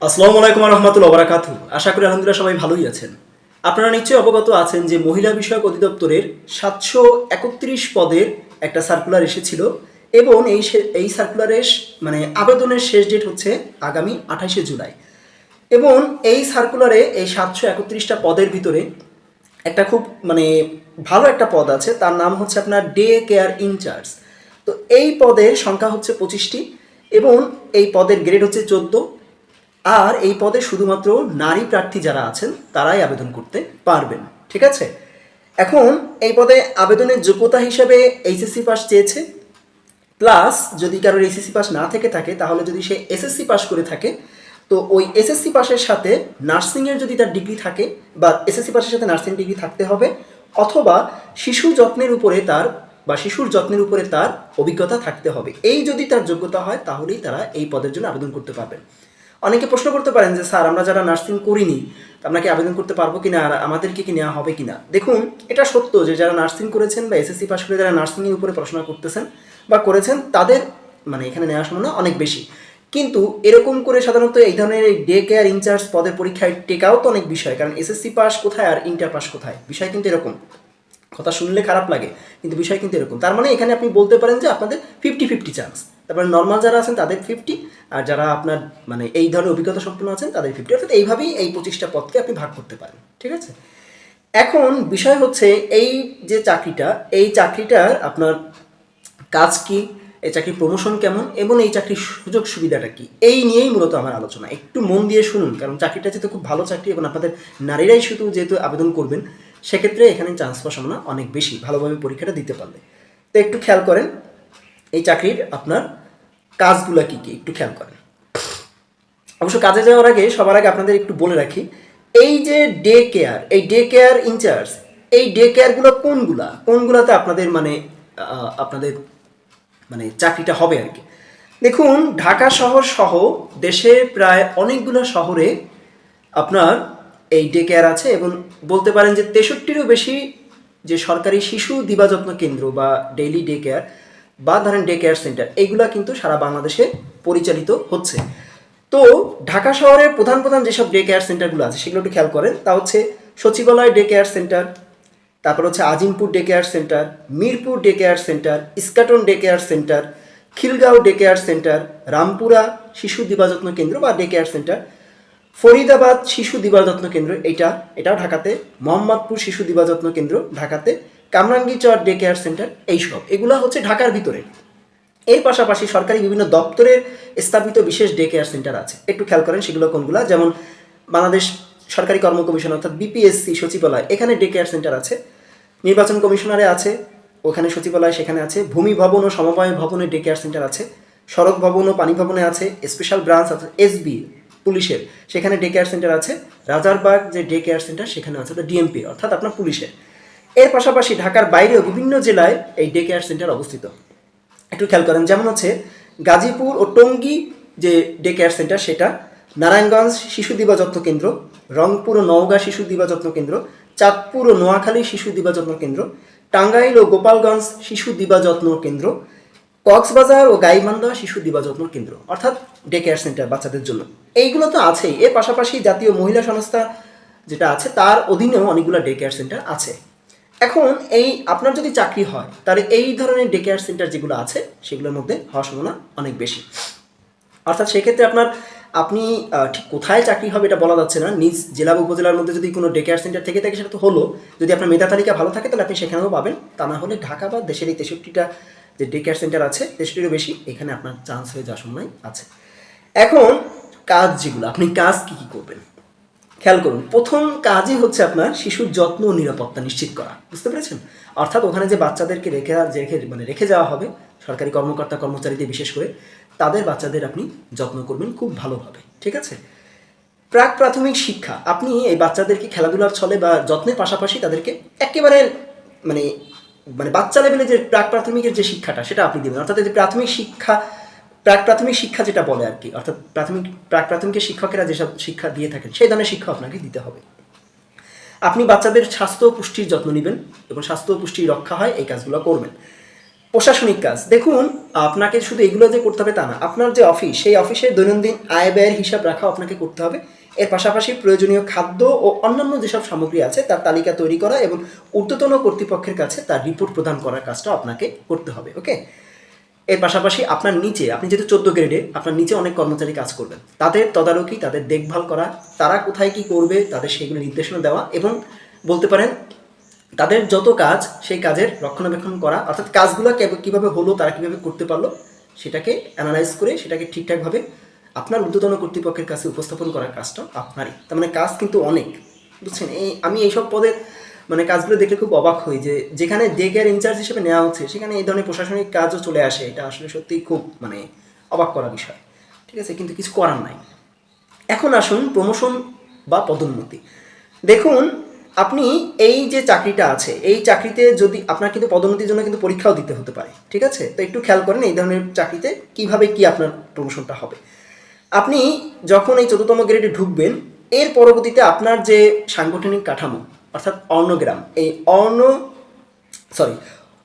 আসসালামু আলাইকুম রহমতুল্লাহ বারাকাতু। আশা করি আলহামদুলিল্লাহ সবাই ভালোই আছেন। আপনারা নিশ্চয়ই অবগত আছেন যে মহিলা বিষয়ক অধিদপ্তরের 731 পদের একটা সার্কুলার এসেছিল এবং এই সার্কুলারের মানে আবেদনের শেষ ডেট হচ্ছে আগামী 28শে জুলাই। এবং এই সার্কুলারে এই 731টা পদের ভিতরে একটা খুব ভালো একটা পদ আছে, তার নাম হচ্ছে আপনার ডে কেয়ার ইনচার্জ। তো এই পদের সংখ্যা হচ্ছে 25টি এবং এই পদের গ্রেড হচ্ছে 14। আর এই পদে শুধুমাত্র নারী প্রার্থী যারা আছেন তারাই আবেদন করতে পারবেন, ঠিক আছে। এখন এই পদে আবেদনের যোগ্যতা হিসেবে এইচএসসি পাস চেয়েছে, প্লাস যদি কারোর এইচএসসি পাস না থেকে থাকে তাহলে যদি সে এসএসসি পাস করে থাকে তো ওই এসএসসি পাসের সাথে নার্সিংয়ের যদি তার ডিগ্রি থাকে বা এসএসসি পাসের সাথে নার্সিং ডিগ্রি থাকতে হবে, অথবা শিশুর যত্নের উপরে তার অভিজ্ঞতা থাকতে হবে। এই যদি তার যোগ্যতা হয় তাহলেই তারা এই পদের জন্য আবেদন করতে পারবেন। অনেকে প্রশ্ন করতে পারেন যে স্যার, আমরা যারা নার্সিং করিনি আমরা কি আবেদন করতে পারবো কিনা, আর আমাদেরকে কি নেওয়া হবে কিনা। দেখুন, এটা সত্য যে যারা নার্সিং করেছেন বা এসএসসি পাস করে যারা নার্সিংয়ের উপরে পড়াশোনা করতেছেন বা করেছেন তাদের এখানে নেওয়ার সম্ভাবনা অনেক বেশি। কিন্তু এরকম করে সাধারণত এই ধরনের ডে কেয়ার ইনচার্জ পদের পরীক্ষায় টেকাও তো অনেক বিষয়, কারণ এসএসসি পাস কোথায় আর ইন্টার পাস কোথায়, বিষয় কিন্তু এরকম। কথা শুনলে খারাপ লাগে কিন্তু বিষয় কিন্তু এরকম। তার মানে এখানে আপনি বলতে পারেন যে আপনাদের 50-50 চান্স। তারপরে নর্মাল যারা আছেন তাদের 50, আর যারা আপনার এই ধরনের অভিজ্ঞতা সম্পন্ন আছেন তাদের 50। অর্থাৎ এইভাবেই এই 25টা পদকে আপনি ভাগ করতে পারেন, ঠিক আছে। এখন বিষয় হচ্ছে এই যে চাকরিটা, এই চাকরিটার আপনার কাজ কি, এই চাকরির প্রমোশন কেমন এবং এই চাকরির সুযোগ সুবিধাটা কি, এই নিয়েই মূলত আমার আলোচনা। একটু মন দিয়ে শুনুন, কারণ চাকরিটা যেহেতু খুব ভালো চাকরি এবং আপনাদের নারীরাই শুধু যেহেতু আবেদন করবেন, সেক্ষেত্রে এখানে চান্স পাওয়ার সম্ভাবনা অনেক বেশি ভালোভাবে পরীক্ষাটা দিতে পারলে। তো একটু খেয়াল করেন এই চাকরির আপনার কাজগুলো কী কী, একটু খেয়াল করেন। অবশ্য কাজে যাওয়ার আগে সবার আগে আপনাদের একটু বলে রাখি, এই যে ডে কেয়ার ইনচার্জ, এই ডে কেয়ারগুলো কোনগুলাতে আপনাদের আপনাদের চাকরিটা হবে আর কি। দেখুন, ঢাকা শহর সহ দেশের প্রায় অনেকগুলো শহরে আপনার এই ডে কেয়ার আছে এবং বলতে পারেন যে 63টিরও বেশি যে সরকারি শিশু দিবাযত্ন কেন্দ্র বা ডেইলি ডে কেয়ার বা ধরেন ডে কেয়ার সেন্টার, এইগুলা কিন্তু সারা বাংলাদেশে পরিচালিত হচ্ছে। তো ঢাকা শহরের প্রধান প্রধান যেসব ডে কেয়ার সেন্টারগুলো আছে সেগুলো একটু খেয়াল করেন। তা হচ্ছে সচিবালয় ডে কেয়ার সেন্টার, তারপর হচ্ছে Azimpur day care centre, Mirpur day care centre, Eskaton day care centre, Khilgaon day care centre, Rampura শিশু দিবাযত্ন কেন্দ্র বা ডে কেয়ার সেন্টার, ফরিদাবাদ শিশু দিবাযত্ন কেন্দ্র এটাও ঢাকাতে, মোহাম্মদপুর শিশু দিবাযত্ন কেন্দ্র ঢাকাতে, কামরাঙ্গীচর ডে কেয়ার সেন্টার, এগুলো হচ্ছে ঢাকার ভিতরে। এর পাশাপাশি সরকারি বিভিন্ন দপ্তরের স্থাপিত বিশেষ ডে কেয়ার সেন্টার আছে, একটু খেয়াল করেন সেগুলো কোনগুলো। যেমন বাংলাদেশ সরকারি কর্ম কমিশন অর্থাৎ বিপিএসসি সচিবালয়, এখানে ডে কেয়ার সেন্টার আছে। নির্বাচন কমিশনারে আছে, ওখানে সচিবালয় সেখানে আছে। ভূমি ভবন ও সমবায় ভবনে ডে কেয়ার সেন্টার আছে। সড়ক ভবন ও পানি ভবনে আছে। স্পেশাল ব্রাঞ্চ আছে এসবি পুলিশের, সেখানে ডে কেয়ার সেন্টার আছে। রাজারবাগ যে ডে কেয়ার সেন্টার সেখানে আছে ডিএমপি অর্থাৎ আপনার পুলিশের। এর পাশাপাশি ঢাকার বাইরেও বিভিন্ন জেলায় এই ডে কেয়ার সেন্টার অবস্থিত, একটু খেয়াল করেন। যেমন হচ্ছে গাজীপুর ও টঙ্গী যে ডে কেয়ার সেন্টার সেটা, নারায়ণগঞ্জ শিশু দিবাযত্ন কেন্দ্র, রংপুর ও নওগাঁ শিশু দিবাযত্ন কেন্দ্র, চাঁদপুর ও নোয়াখালী শিশু দিবাযত্ন কেন্দ্র, টাঙ্গাইল ও গোপালগঞ্জ শিশু দিবাযত্ন কেন্দ্র, কক্সবাজার ও গাইবান্ধা শিশু দিবাযত্ন কেন্দ্র, অর্থাৎ ডে কেয়ার সেন্টার বাচ্চাদের জন্য। এইগুলো তো আছেই, এর পাশাপাশি জাতীয় মহিলা সংস্থা যেটা আছে তার অধীনেও অনেকগুলো ডে কেয়ার সেন্টার আছে। এখন এই আপনার যদি চাকরি হয় তাহলে এই ধরনের ডে কেয়ার সেন্টার যেগুলো আছে সেগুলোর মধ্যে হওয়ার সম্ভাবনা অনেক বেশি। অর্থাৎ সেক্ষেত্রে আপনি ঠিক কোথায় চাকরি হবে এটা বলা যাচ্ছে না। নিজ জেলা বা উপজেলার মধ্যে যদি কোনো ডে কেয়ার সেন্টার থেকে থাকে সেটা তো হলো, যদি আপনার মেধা তালিকা ভালো থাকে তাহলে আপনি সেখানেও পাবেন। তা না হলে ঢাকা বা দেশের এই 63টা যে ডে কেয়ার সেন্টার আছে 63টিরও বেশি, এখানে আপনার চান্স হয়ে যাওয়ার সম্ভাবনা আছে। এখন কাজ যেগুলো, আপনি কাজ কী কী করবেন খেয়াল করুন। প্রথম কাজই হচ্ছে আপনার শিশুর যত্ন ও নিরাপত্তা নিশ্চিত করা, বুঝতে পেরেছেন। অর্থাৎ ওখানে যে বাচ্চাদেরকে রেখে যাওয়া হবে, সরকারি কর্মকর্তা কর্মচারীদের বিশেষ করে, তাদের বাচ্চাদের আপনি যত্ন করবেন খুব ভালোভাবে, ঠিক আছে। প্রাক প্রাথমিক শিক্ষা, আপনি এই বাচ্চাদেরকে খেলাধুলার ছলে বা যত্নের পাশাপাশি তাদেরকে একেবারে মানে মানে বাচ্চা লেভেলে যে প্রাক প্রাথমিকের যে শিক্ষাটা সেটা আপনি দেবেন। অর্থাৎ যে প্রাক প্রাথমিক শিক্ষা যেটা বলে আর কি, অর্থাৎ প্রাক প্রাথমিকের শিক্ষকেরা যেসব শিক্ষা দিয়ে থাকেন সেই ধরনের শিক্ষা আপনাকে দিতে হবে। আপনি বাচ্চাদের স্বাস্থ্য ও পুষ্টির যত্ন নেবেন এবং স্বাস্থ্য ও পুষ্টি রক্ষা হয় এই কাজগুলো করবেন। প্রশাসনিক কাজ দেখুন, আপনাকে শুধু এগুলো যে করতে হবে তা না, আপনার যে অফিস সেই অফিসের দৈনন্দিন আয় ব্যয়ের হিসাব রাখাও আপনাকে করতে হবে। এর পাশাপাশি প্রয়োজনীয় খাদ্য ও অন্যান্য যেসব সামগ্রী আছে তার তালিকা তৈরি করা এবং ঊর্ধ্বতন কর্তৃপক্ষের কাছে তার রিপোর্ট প্রদান করার কাজটাও আপনাকে করতে হবে। ওকে, এর পাশাপাশি আপনার নিচে, আপনি যেহেতু 14 গ্রেডে, আপনার নিচে অনেক কর্মচারী কাজ করবেন, তাদের তদারকি, তাদের দেখভাল করা, তারা কোথায় কি করবে তাদের সেইগুলো নির্দেশনা দেওয়া এবং বলতে পারেন তাদের যত কাজ সেই কাজের রক্ষণাবেক্ষণ করা, অর্থাৎ কাজগুলো কীভাবে হলো, তারা কীভাবে করতে পারলো সেটাকে অ্যানালাইজ করে সেটাকে ঠিকঠাকভাবে আপনার ঊর্ধ্বতন কর্তৃপক্ষের কাছে উপস্থাপন করার কাজটা আপনারই। তার মানে কাজ কিন্তু অনেক, বুঝছেন। আমি এইসব পদের মানে কাজগুলো দেখলে খুব অবাক হই যে যেখানে ডে কেয়ার ইনচার্জ হিসেবে নেওয়া হচ্ছে সেখানে এই ধরনের প্রশাসনিক কাজও চলে আসে। এটা আসলে সত্যিই খুব মানে অবাক করা বিষয়, ঠিক আছে, কিন্তু কিছু করার নাই। এখন আসুন প্রমোশন বা পদোন্নতি। দেখুন, আপনি এই যে চাকরিটা আছে এই চাকরিতে যদি আপনার কিন্তু পদোন্নতির জন্য কিন্তু পরীক্ষাও দিতে হতে পারে, ঠিক আছে। তো একটু খেয়াল করেন এই ধরনের চাকরিতে কিভাবে কি আপনার প্রমোশনটা হবে। আপনি যখন এই 14তম গ্রেডে ঢুকবেন, এর পরবর্তীতে আপনার যে সাংগঠনিক কাঠামো অর্থাৎ অর্ণগ্রাম, এই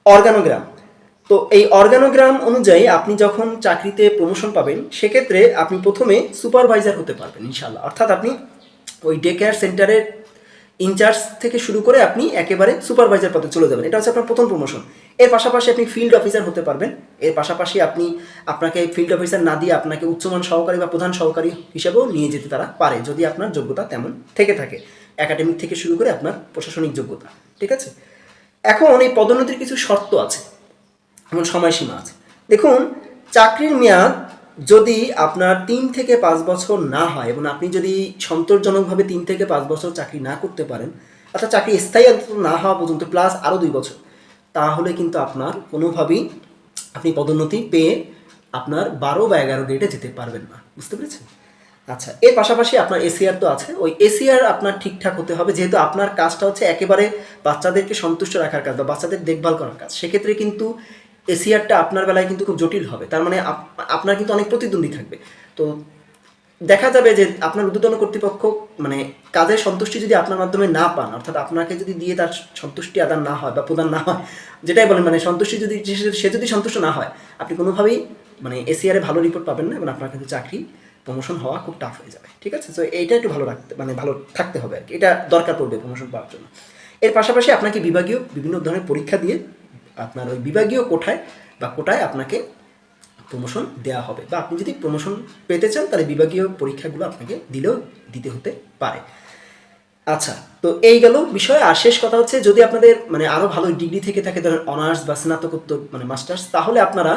অর্গানোগ্রাম, তো এই অর্গানোগ্রাম অনুযায়ী আপনি যখন চাকরিতে প্রমোশন পাবেন সেক্ষেত্রে আপনি প্রথমে সুপারভাইজার হতে পারবেন ইনশাল্লাহ। অর্থাৎ আপনি ওই ডে কেয়ার সেন্টারের ইনচার্জ থেকে শুরু করে আপনি একেবারে সুপারভাইজার পদে চলে যাবেন, এটা হচ্ছে আপনার প্রথম প্রমোশন। এর পাশাপাশি আপনি ফিল্ড অফিসার হতে পারবেন। এর পাশাপাশি আপনাকে ফিল্ড অফিসার না দিয়ে আপনাকে উচ্চমান সহকারী বা প্রধান সহকারী হিসেবেও নিয়ে যেতে তারা পারে, যদি আপনার যোগ্যতা তেমন থেকে থাকে, একাডেমিক থেকে শুরু করে আপনার প্রশাসনিক যোগ্যতা, ঠিক আছে। এখন এই পদোন্নতির কিছু শর্ত আছে এবং সময়সীমা আছে। দেখুন, চাকরির মেয়াদ যদি আপনার 3 থেকে 5 বছর না হয় এবং আপনি যদি সন্তোষজনকভাবে 3 থেকে 5 বছর চাকরি না করতে পারেন, অর্থাৎ চাকরি স্থায়ী অন্তত না হওয়া পর্যন্ত প্লাস আরও 2 বছর, তাহলে কিন্তু আপনার কোনোভাবেই আপনি পদোন্নতি পেয়ে আপনার 12 বা 11 গ্রেডে যেতে পারবেন না, বুঝতে পেরেছেন। আচ্ছা, এর পাশাপাশি আপনার এসিআর তো আছে, ওই এসিআর আপনার ঠিকঠাক হতে হবে, যেহেতু আপনার কাজটা হচ্ছে একেবারে বাচ্চাদেরকে সন্তুষ্ট রাখার কাজ বা বাচ্চাদের দেখভাল করার কাজ। সেক্ষেত্রে কিন্তু এসিআরটা আপনার বেলায় কিন্তু খুব জটিল হবে। তার মানে আপনার কিন্তু অনেক প্রতিদ্বন্দ্বী থাকবে। তো দেখা যাবে যে আপনার ঊর্ধ্বতন কর্তৃপক্ষ মানে কাজের সন্তুষ্টি যদি আপনার মাধ্যমে না পান, অর্থাৎ আপনাকে যদি দিয়ে তার সন্তুষ্টি আদান না হয় বা প্রদান না হয়, যেটাই বলেন মানে সন্তুষ্টি যদি সে যদি সন্তুষ্ট না হয়, আপনি কোনোভাবেই মানে এসিআরে ভালো রিপোর্ট পাবেন না এবং আপনার কিন্তু চাকরি প্রমোশন হওয়া খুব টাফ হয়ে যাবে, ঠিক আছে। তো এইটা একটু ভালো রাখতে মানে ভালো থাকতে হবে আর কি, এটা দরকার পড়বে প্রমোশন পাওয়ার জন্য। এর পাশাপাশি আপনাকে বিভাগীয় বিভিন্ন ধরনের পরীক্ষা দিয়ে আপনার ওই বিভাগীয় কোটায় আপনাকে প্রমোশন দেওয়া হবে, বা আপনি যদি প্রমোশন পেতে চান তাহলে বিভাগীয় পরীক্ষাগুলো আপনাকে দিতে হতে পারে। আচ্ছা, তো এই গেল বিষয়। আর শেষ কথা হচ্ছে, যদি আপনাদের মানে আরও ভালো ডিগ্রি থেকে থাকে, ধরেন অনার্স বা স্নাতকোত্তর মানে মাস্টার্স, তাহলে আপনারা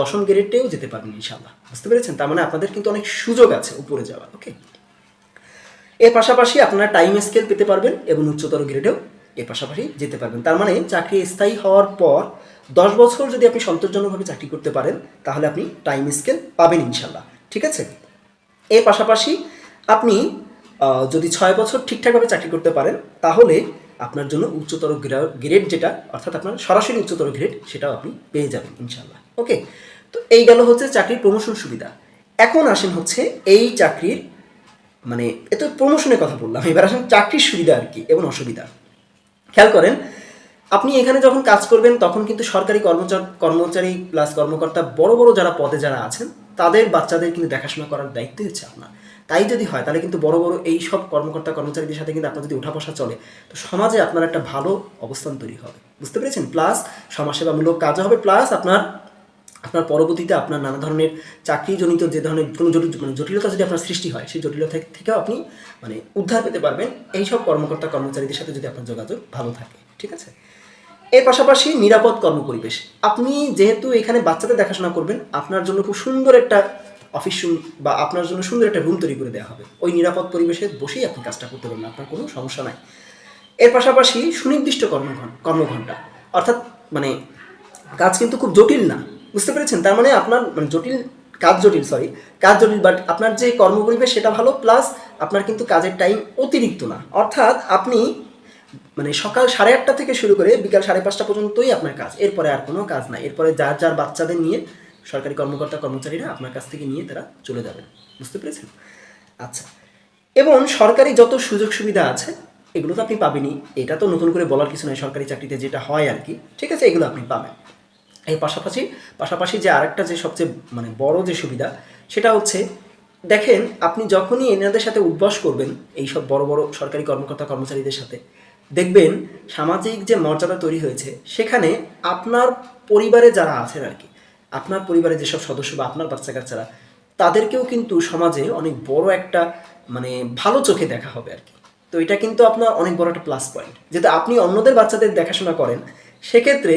10ম গ্রেডেও যেতে পারবেন ইনশাআল্লাহ, বুঝতে পেরেছেন। তার মানে আপনাদের কিন্তু অনেক সুযোগ আছে উপরে যাওয়ার। ওকে, এর পাশাপাশি আপনারা টাইম স্কেল পেতে পারবেন এবং উচ্চতর গ্রেডেও এর পাশাপাশি যেতে পারবেন। তার মানে চাকরি স্থায়ী হওয়ার পর 10 বছর যদি আপনি সন্তোষজনকভাবে চাকরি করতে পারেন তাহলে আপনি টাইম স্কেল পাবেন ইনশাল্লাহ, ঠিক আছে। এর পাশাপাশি আপনি যদি 6 বছর ঠিকঠাকভাবে চাকরি করতে পারেন তাহলে আপনার জন্য উচ্চতর গ্রেড যেটা, অর্থাৎ আপনার সরাসরি উচ্চতর গ্রেড, সেটাও আপনি পেয়ে যাবেন ইনশাল্লাহ। ওকে, তো এই গেল হচ্ছে চাকরির প্রমোশন সুবিধা। এখন আসেন হচ্ছে এই চাকরির মানে এত প্রমোশনের কথা বললাম, এবার আসেন চাকরির সুবিধা আর কি এবং অসুবিধা। খেয়াল করেন, আপনি এখানে যখন কাজ করবেন তখন কিন্তু সরকারি কর্মচারী প্লাস কর্মকর্তা বড় বড় যারা পদে যারা আছেন তাদের বাচ্চাদের কিন্তু দেখাশোনা করার দায়িত্ব হচ্ছে আপনার। তাই যদি হয় তাহলে কিন্তু বড় বড় এই সব কর্মকর্তা কর্মচারীদের সাথে কিন্তু আপনার যদি ওঠা বসা চলে, তো সমাজে আপনার একটা ভালো অবস্থান তৈরি হবে, বুঝতে পেরেছেন। প্লাস সমাজসেবামূলক কাজও হবে, প্লাস আপনার পরবর্তীতে আপনার নানা ধরনের চাকরিজনিত যে ধরনের কোনো জটিলতা যদি আপনার সৃষ্টি হয়, সেই জটিলতা থেকেও আপনি মানে উদ্ধার পেতে পারবেন এইসব কর্মকর্তা কর্মচারীদের সাথে যদি আপনার যোগাযোগ ভালো থাকে, ঠিক আছে। এর পাশাপাশি নিরাপদ কর্মপরিবেশ। আপনি যেহেতু এখানে বাচ্চাদের দেখাশোনা করবেন, আপনার জন্য খুব সুন্দর একটা অফিস রুম বা আপনার জন্য সুন্দর একটা রুম তৈরি করে দেওয়া হবে। ওই নিরাপদ পরিবেশে বসেই আপনি কাজটা করতে পারবেন, আপনার কোনো সমস্যা নাই। এর পাশাপাশি সুনির্দিষ্ট কর্মঘণ্টা, অর্থাৎ মানে কাজ কিন্তু খুব জটিল না, বুঝতে পেরেছেন। তার মানে আপনার মানে কাজ জটিল বাট আপনার যে কর্মপরিবেশ সেটা ভালো, প্লাস আপনার কিন্তু কাজের টাইম অতিরিক্ত না, অর্থাৎ আপনি মানে সকাল 8:30 থেকে শুরু করে বিকাল 5:30 পর্যন্তই আপনার কাজ, এরপরে আর কোনো কাজ নাই। এরপরে যার বাচ্চাদের নিয়ে সরকারি কর্মকর্তা কর্মচারীরা আপনার কাছ থেকে নিয়ে তারা চলে যাবেন, বুঝতে পেরেছেন। আচ্ছা, এবং সরকারি যত সুযোগ সুবিধা আছে এগুলো তো আপনি পাবেনই, এটা তো নতুন করে বলার কিছু নয়, সরকারি চাকরিতে যেটা হয় আর কি, ঠিক আছে, এগুলো আপনি পাবেন। এর পাশাপাশি পাশাপাশি যে আরেকটা যে সবচেয়ে মানে বড় যে সুবিধা সেটা হচ্ছে, দেখেন আপনি যখনই এনাদের সাথে উঠবস করবেন এইসব বড় বড় সরকারি কর্মকর্তা কর্মচারীদের সাথে, দেখবেন সামাজিক যে মর্যাদা তৈরি হয়েছে সেখানে আপনার পরিবারে যারা আছেন আর কি, আপনার পরিবারে যেসব সদস্য বা আপনার বাচ্চা কাচ্চারা, তাদেরকেও কিন্তু সমাজে অনেক বড় একটা মানে ভালো চোখে দেখা হবে আর কি। তো এটা কিন্তু আপনার অনেক বড় একটা প্লাস পয়েন্ট, যেহেতু আপনি অন্যদের বাচ্চাদের দেখাশোনা করেন, সেক্ষেত্রে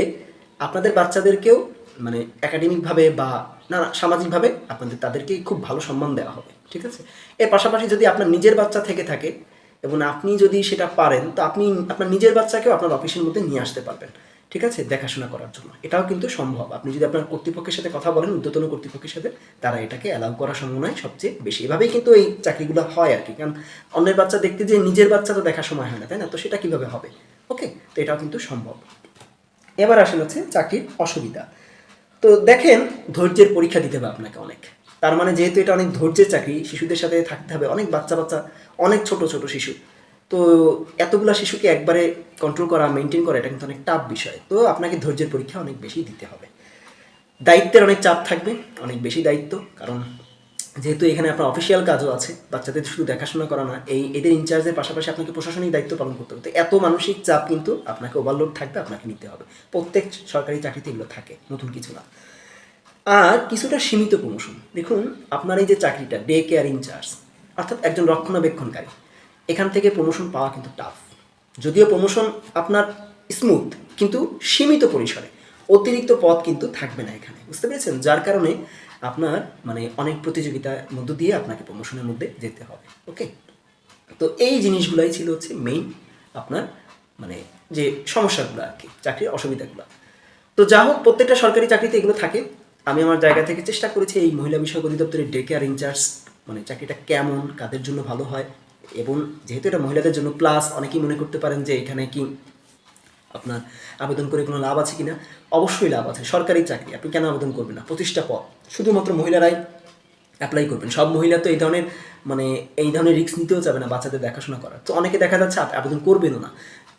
আপনাদের বাচ্চাদেরকেও মানে একাডেমিকভাবে বা না সামাজিকভাবে আপনাদের তাদেরকেই খুব ভালো সম্মান দেওয়া হবে, ঠিক আছে। এর পাশাপাশি যদি আপনার নিজের বাচ্চা থেকে থাকে এবং আপনি যদি সেটা পারেন, তো আপনি আপনার নিজের বাচ্চাকেও আপনার অফিসের মধ্যে নিয়ে আসতে পারবেন, ঠিক আছে, দেখাশোনা করার জন্য। এটাও কিন্তু সম্ভব। আপনি যদি আপনার কর্তৃপক্ষের সাথে কথা বলেন, ঊর্ধ্বতন কর্তৃপক্ষের সাথে, তারা এটাকে অ্যালাউ করার সম্ভাবনায় সবচেয়ে বেশি। এভাবেই কিন্তু এই চাকরিগুলো হয় আর কি, কারণ অন্যের বাচ্চা দেখতে যে নিজের বাচ্চা তো দেখার সময় হয় না, তাই না? তো সেটা কীভাবে হবে? ওকে, তো এটাও কিন্তু সম্ভব। এবার আসলে হচ্ছে চাকরির অসুবিধা। তো দেখেন, ধৈর্যের পরীক্ষা দিতে হবে আপনাকে অনেক। তার মানে যেহেতু এটা অনেক ধৈর্যের চাকরি, শিশুদের সাথে থাকতে হবে, অনেক বাচ্চা বাচ্চা, অনেক ছোট ছোট শিশু। তো এতগুলা শিশুকে একবারে কন্ট্রোল করা, মেনটেন করা, এটা কিন্তু অনেক টাফ বিষয়। তো আপনাকে ধৈর্যের পরীক্ষা অনেক বেশি দিতে হবে। দায়িত্বের অনেক চাপ থাকবে, অনেক বেশি দায়িত্ব, কারণ যেহেতু এখানে আপনার অফিসিয়াল কাজও আছে, বাচ্চাদের শুধু দেখাশোনা করা না, এদের ইনচার্জের পাশাপাশি আপনাকে প্রশাসনিক দায়িত্ব পালন করতে হবে। তো এত মানসিক চাপ কিন্তু আপনাকে ওভারলোড থাকবে, আপনাকে নিতে হবে। প্রত্যেক সরকারি চাকরিতে এগুলো থাকে, নতুন কিছু না। আর কিছুটা সীমিত প্রমোশন। দেখুন, আপনার এই যে চাকরিটা ডে কেয়ার ইনচার্জ, অর্থাৎ একজন রক্ষণাবেক্ষণকারী, এখান থেকে প্রমোশন পাওয়া কিন্তু টাফ। যদিও প্রমোশন আপনার স্মুথ, কিন্তু সীমিত পরিসরে, অতিরিক্ত পদ কিন্তু থাকবে না এখানে, বুঝতে পেরেছেন? যার কারণে আপনার মানে অনেক প্রতিযোগিতার মধ্য দিয়ে আপনাকে প্রমোশনের মধ্যে যেতে হবে। ওকে, তো এই জিনিসগুলাই ছিল হচ্ছে মেইন আপনার মানে যে সমস্যাগুলো আর কি, চাকরির অসুবিধাগুলো। তো যা হোক, প্রত্যেকটা সরকারি চাকরিতে এগুলো থাকে। আমি আমার জায়গা থেকে চেষ্টা করেছি এই মহিলা বিষয়ক অধিদপ্তরের ডে কেয়ার ইনচার্জ মানে চাকরিটা কেমন, কাদের জন্য ভালো হয়, এবং যেহেতু এটা মহিলাদের জন্য, প্লাস অনেকেই মনে করতে পারেন যে এখানে কি আপনার আবেদন করে কোনো লাভ আছে কিনা। অবশ্যই লাভ আছে, সরকারি চাকরি, আপনি কেন আবেদন করবেন না? 25টা পদ, শুধুমাত্র মহিলারাই অ্যাপ্লাই করবেন। সব মহিলা তো এই ধরনের মানে এই ধরনের রিস্ক নিতেও যাবে না বাচ্চাদের দেখাশোনা করার। তো অনেকে দেখা যাচ্ছে আবেদন করবেনও না।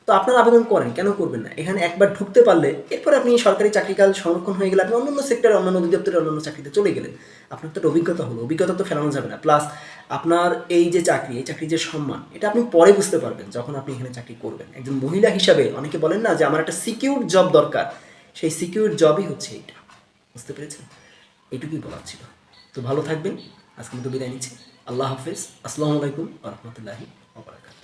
তো আপনারা আবেদন করেন, কেন করবেন না? এখানে একবার ঢুকতে পারলে এরপরে আপনি সরকারি চাকরিকাল সংরক্ষণ হয়ে গেলে আপনি অন্যান্য সেক্টরে, অন্যান্য অধিদপ্তরে, অন্যান্য চাকরিতে চলে গেলেন। আপনার তো একটা অভিজ্ঞতা হলো, অভিজ্ঞতা তো ফেরানো যাবে না। প্লাস আপনার এই যে চাকরি, এই চাকরির যে সম্মান, এটা আপনি পরে বুঝতে পারবেন যখন আপনি এখানে চাকরি করবেন। একজন মহিলা হিসাবে অনেকে বলেন না যে আমার একটা সিকিউর জব দরকার, সেই সিকিউর জবই হচ্ছে এইটা, বুঝতে পেরেছেন? এইটুকুই বলার ছিল। তো ভালো থাকবেন, আজকে মতো বিদায় নিচ্ছি। আল্লাহ হাফেজ, আসসালামু আলাইকুম ওয়া রাহমাতুল্লাহি ওয়া বারাকাতুহু।